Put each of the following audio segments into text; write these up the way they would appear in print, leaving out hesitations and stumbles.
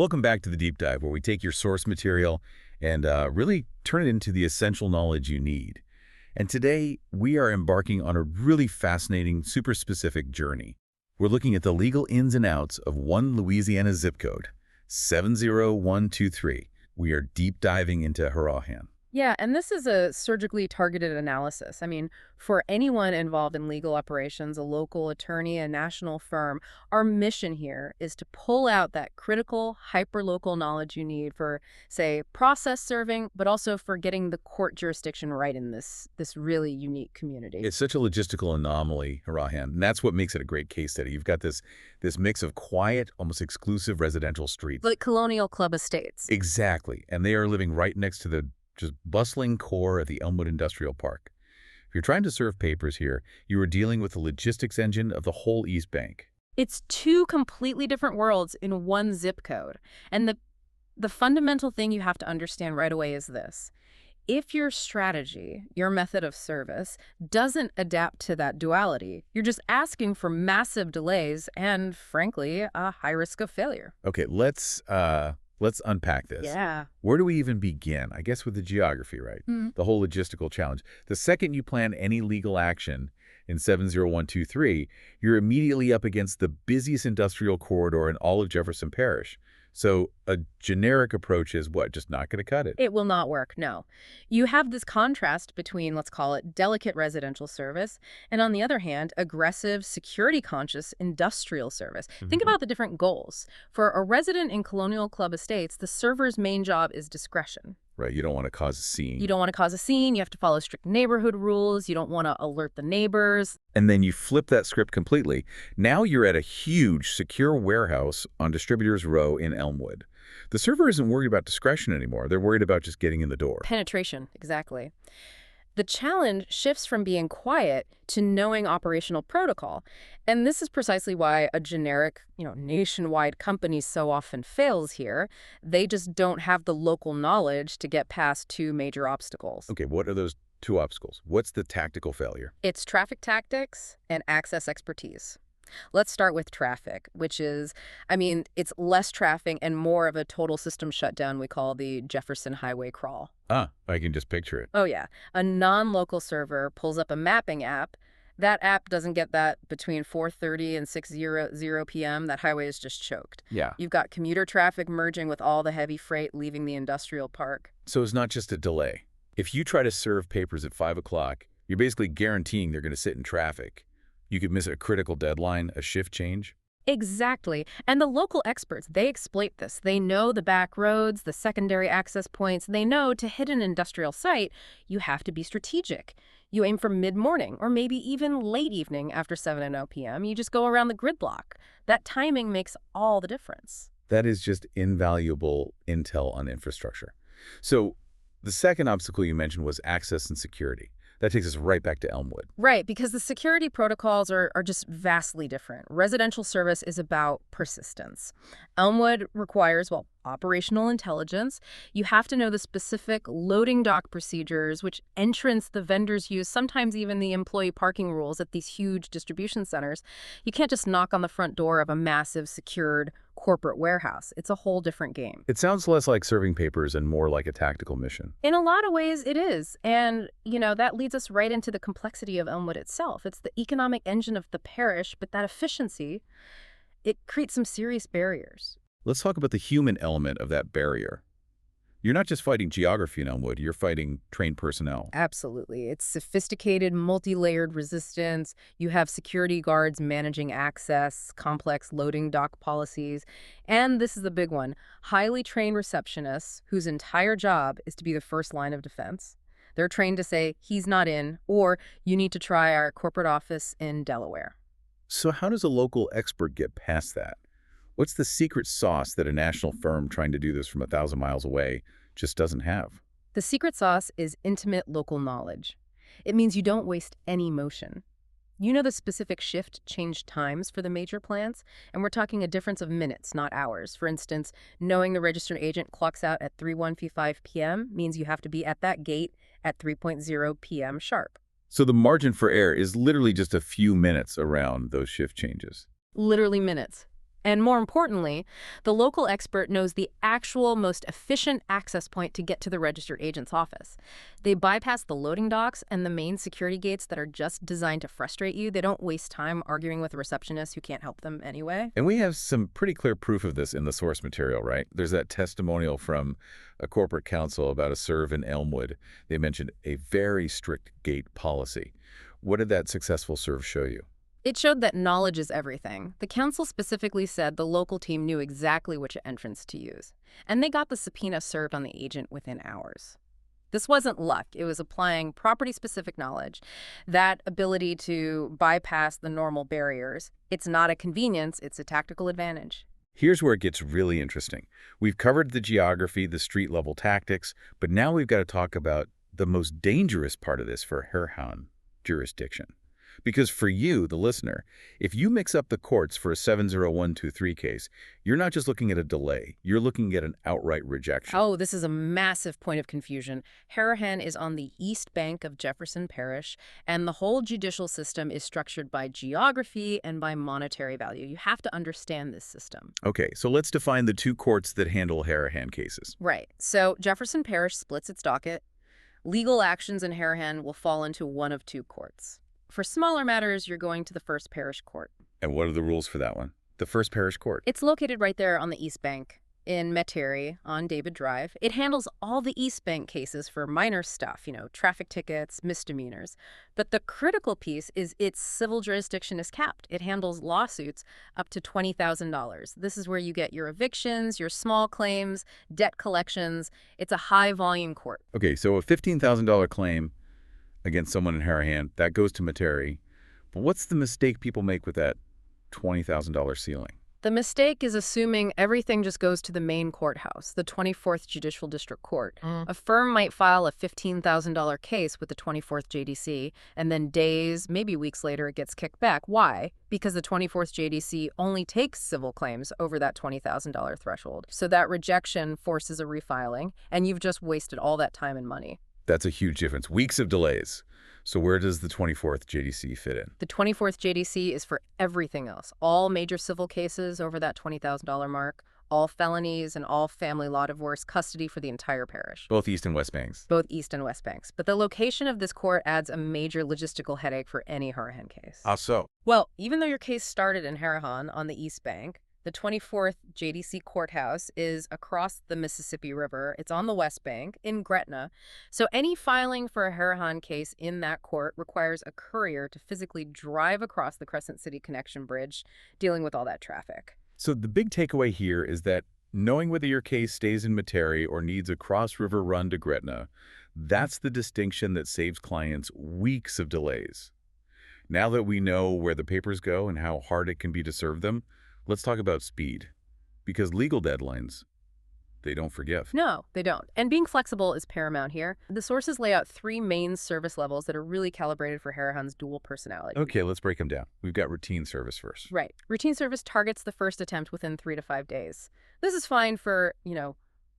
Welcome back to the Deep Dive, where we take your source material and really turn it into the essential knowledge you need. And today, we are embarking on a really fascinating, super specific journey. We're looking at the legal ins and outs of one Louisiana zip code, 70123. We are deep diving into Harahan. Yeah, and this is a surgically targeted analysis. I mean, for anyone involved in legal operations, a local attorney, a national firm, our mission here is to pull out that critical, hyper-local knowledge you need for, say, process serving, but also for getting the court jurisdiction right in this really unique community. It's such a logistical anomaly, Harahan, and that's what makes it a great case study. You've got this mix of quiet, almost exclusive residential streets. Like Colonial Club Estates. Exactly, and they are living right next to the just bustling core of the Elmwood Industrial Park. If you're trying to serve papers here, you are dealing with the logistics engine of the whole East Bank. It's two completely different worlds in one zip code. And the fundamental thing you have to understand right away is this. If your strategy, your method of service, doesn't adapt to that duality, you're just asking for massive delays and, frankly, a high risk of failure. Okay, let's unpack this. Yeah. Where do we even begin? I guess with the geography, right? The whole logistical challenge. The second you plan any legal action in 70123, you're immediately up against the busiest industrial corridor in all of Jefferson Parish. So a generic approach is what? Just not going to cut it. It will not work, no. You have this contrast between, let's call it, delicate residential service, and on the other hand, aggressive, security-conscious industrial service. Think about the different goals. For a resident in Colonial Club Estates, the server's main job is discretion. Right, you don't want to cause a scene. You don't want to cause a scene. You have to follow strict neighborhood rules. You don't want to alert the neighbors. And then you flip that script completely. Now you're at a huge, secure warehouse on Distributors Row in Elmwood. The server isn't worried about discretion anymore. They're worried about just getting in the door. Penetration, exactly. The challenge shifts from being quiet to knowing operational protocol. And this is precisely why a generic, nationwide company so often fails here. They just don't have the local knowledge to get past two major obstacles. Okay, what are those two obstacles? What's the tactical failure? It's traffic tactics and access expertise. Let's start with traffic, which is, it's less traffic and more of a total system shutdown we call the Jefferson Highway crawl. Ah, I can just picture it. Oh, yeah. A non-local server pulls up a mapping app. That app doesn't get that between 4:30 and 6:00 p.m. That highway is just choked. Yeah. You've got commuter traffic merging with all the heavy freight leaving the industrial park. So it's not just a delay. If you try to serve papers at 5 o'clock, you're basically guaranteeing they're going to sit in traffic. You could miss a critical deadline, a shift change. Exactly. And the local experts, they exploit this. They know the back roads, the secondary access points. They know to hit an industrial site, you have to be strategic. You aim for mid-morning or maybe even late evening after 7:00 p.m. You just go around the gridlock. That timing makes all the difference. That is just invaluable intel on infrastructure. So the second obstacle you mentioned was access and security. That takes us right back to Elmwood. Right, because the security protocols are just vastly different. Residential service is about persistence. Elmwood requires, operational intelligence. You have to know the specific loading dock procedures, which entrance the vendors use, sometimes even the employee parking rules at these huge distribution centers. You can't just knock on the front door of a massive, secured corporate warehouse. It's a whole different game. It sounds less like serving papers and more like a tactical mission. In a lot of ways, it is. And, that leads us right into the complexity of Elmwood itself. It's the economic engine of the parish, but that efficiency, it creates some serious barriers. Let's talk about the human element of that barrier. You're not just fighting geography in Elmwood, you're fighting trained personnel. Absolutely. It's sophisticated, multi-layered resistance. You have security guards managing access, complex loading dock policies, and this is the big one, highly trained receptionists whose entire job is to be the first line of defense. They're trained to say, he's not in, or you need to try our corporate office in Delaware. So how does a local expert get past that? What's the secret sauce that a national firm trying to do this from 1,000 miles away just doesn't have? The secret sauce is intimate local knowledge. It means you don't waste any motion. You know the specific shift change times for the major plants, and we're talking a difference of minutes, not hours. For instance, knowing the registered agent clocks out at 3:15 p.m. means you have to be at that gate at 3:00 p.m. sharp. So the margin for error is literally just a few minutes around those shift changes. Literally minutes. And more importantly, the local expert knows the actual most efficient access point to get to the registered agent's office. They bypass the loading docks and the main security gates that are just designed to frustrate you. They don't waste time arguing with a receptionist who can't help them anyway. And we have some pretty clear proof of this in the source material, right? There's that testimonial from a corporate counsel about a serve in Elmwood. They mentioned a very strict gate policy. What did that successful serve show you? It showed that knowledge is everything. The council specifically said the local team knew exactly which entrance to use, and they got the subpoena served on the agent within hours. This wasn't luck. It was applying property-specific knowledge, that ability to bypass the normal barriers. It's not a convenience, it's a tactical advantage. Here's where it gets really interesting. We've covered the geography, the street-level tactics, but now we've got to talk about the most dangerous part of this for Harahan jurisdiction. Because for you, the listener, if you mix up the courts for a 70123 case, you're not just looking at a delay, you're looking at an outright rejection. Oh, this is a massive point of confusion. Harahan is on the east bank of Jefferson Parish, and the whole judicial system is structured by geography and by monetary value. You have to understand this system. Okay, so let's define the two courts that handle Harahan cases. Right. So Jefferson Parish splits its docket. Legal actions in Harahan will fall into one of two courts. For smaller matters, you're going to the First Parish Court. And what are the rules for that one? The First Parish Court. It's located right there on the East Bank in Metairie on David Drive. It handles all the East Bank cases for minor stuff, traffic tickets, misdemeanors. But the critical piece is its civil jurisdiction is capped. It handles lawsuits up to $20,000. This is where you get your evictions, your small claims, debt collections. It's a high-volume court. Okay, so a $15,000 claim against someone in Harahan, that goes to Metairie. But what's the mistake people make with that $20,000 ceiling? The mistake is assuming everything just goes to the main courthouse, the 24th Judicial District Court. A firm might file a $15,000 case with the 24th JDC, and then days, maybe weeks later, it gets kicked back. Why? Because the 24th JDC only takes civil claims over that $20,000 threshold. So that rejection forces a refiling, and you've just wasted all that time and money. That's a huge difference. Weeks of delays. So where does the 24th JDC fit in? The 24th JDC is for everything else. All major civil cases over that $20,000 mark, all felonies, and all family law divorce custody for the entire parish. Both East and West Banks. Both East and West Banks. But the location of this court adds a major logistical headache for any Harahan case. How so? Well, even though your case started in Harahan on the East Bank, the 24th JDC courthouse is across the Mississippi River. It's on the West Bank in Gretna. So any filing for a Harahan case in that court requires a courier to physically drive across the Crescent City Connection Bridge, dealing with all that traffic. So the big takeaway here is that knowing whether your case stays in Metairie or needs a cross-river run to Gretna, that's the distinction that saves clients weeks of delays. Now that we know where the papers go and how hard it can be to serve them, let's talk about speed, because legal deadlines, they don't forgive. No, they don't. And being flexible is paramount here. The sources lay out three main service levels that are really calibrated for Harahan's dual personality. Okay, let's break them down. We've got routine service first. Right. Routine service targets the first attempt within 3 to 5 days. This is fine for,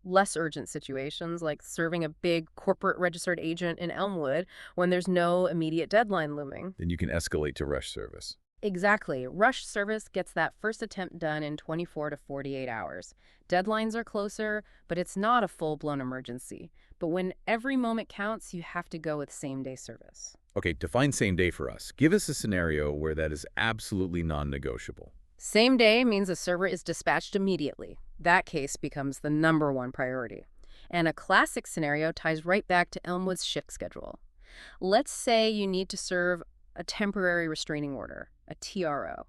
less urgent situations like serving a big corporate registered agent in Elmwood when there's no immediate deadline looming. Then you can escalate to rush service. Exactly. Rush service gets that first attempt done in 24 to 48 hours. Deadlines are closer, but it's not a full-blown emergency. But when every moment counts, you have to go with same-day service. Okay, define same day for us. Give us a scenario where that is absolutely non-negotiable. Same day means a server is dispatched immediately. That case becomes the #1 priority. And a classic scenario ties right back to Elmwood's shift schedule. Let's say you need to serve a temporary restraining order, a TRO.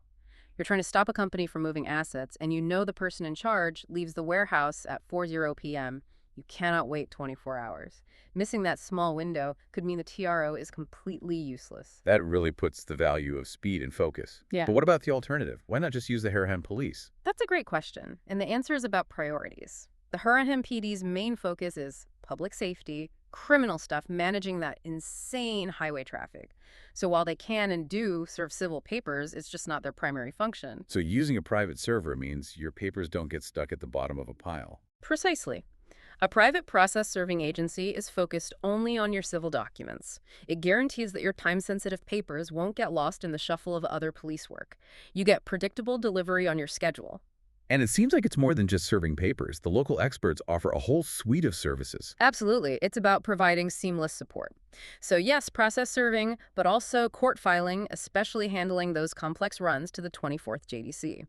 You're trying to stop a company from moving assets, and you know the person in charge leaves the warehouse at 4:00 p.m. You cannot wait 24 hours. Missing that small window could mean the TRO is completely useless. That really puts the value of speed in focus. Yeah. But what about the alternative? Why not just use the Harahan police? That's a great question, and the answer is about priorities. The Harahan PD's main focus is public safety, criminal stuff, managing that insane highway traffic. So while they can and do serve civil papers, it's just not their primary function. So using a private server means your papers don't get stuck at the bottom of a pile. Precisely. A private process serving agency is focused only on your civil documents. It guarantees that your time-sensitive papers won't get lost in the shuffle of other police work. You get predictable delivery on your schedule. And it seems like it's more than just serving papers. The local experts offer a whole suite of services. Absolutely. It's about providing seamless support. So yes, process serving, but also court filing, especially handling those complex runs to the 24th JDC.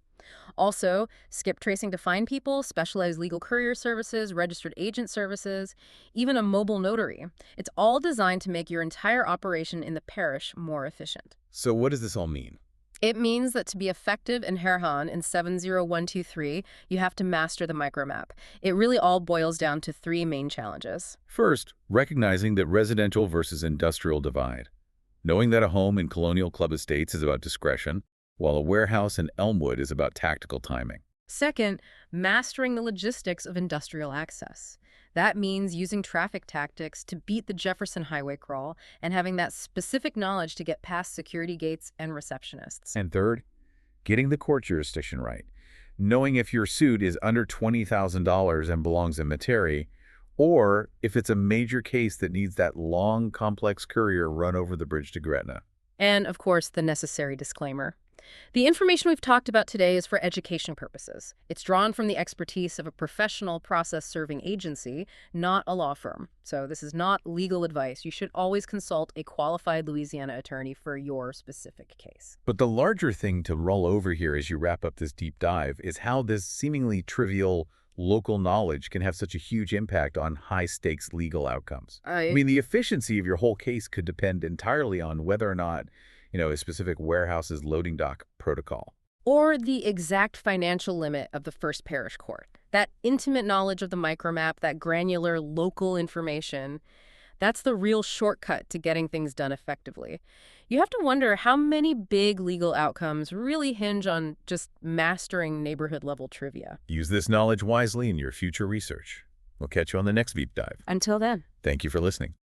Also, skip tracing to find people, specialized legal courier services, registered agent services, even a mobile notary. It's all designed to make your entire operation in the parish more efficient. So what does this all mean? It means that to be effective in Harahan in 70123, you have to master the MICROMAP. It really all boils down to three main challenges. First, recognizing that residential versus industrial divide. Knowing that a home in Colonial Club Estates is about discretion, while a warehouse in Elmwood is about tactical timing. Second, mastering the logistics of industrial access. That means using traffic tactics to beat the Jefferson Highway crawl and having that specific knowledge to get past security gates and receptionists. And third, getting the court jurisdiction right. Knowing if your suit is under $20,000 and belongs in Metairie, or if it's a major case that needs that long, complex courier run over the bridge to Gretna. And, of course, the necessary disclaimer. The information we've talked about today is for education purposes. It's drawn from the expertise of a professional process-serving agency, not a law firm. So this is not legal advice. You should always consult a qualified Louisiana attorney for your specific case. But the larger thing to roll over here as you wrap up this deep dive is how this seemingly trivial local knowledge can have such a huge impact on high-stakes legal outcomes. I mean, the efficiency of your whole case could depend entirely on whether or not a specific warehouse's loading dock protocol. Or the exact financial limit of the First Parish Court. That intimate knowledge of the MICROMAP, that granular local information, that's the real shortcut to getting things done effectively. You have to wonder how many big legal outcomes really hinge on just mastering neighborhood-level trivia. Use this knowledge wisely in your future research. We'll catch you on the next deep dive. Until then. Thank you for listening.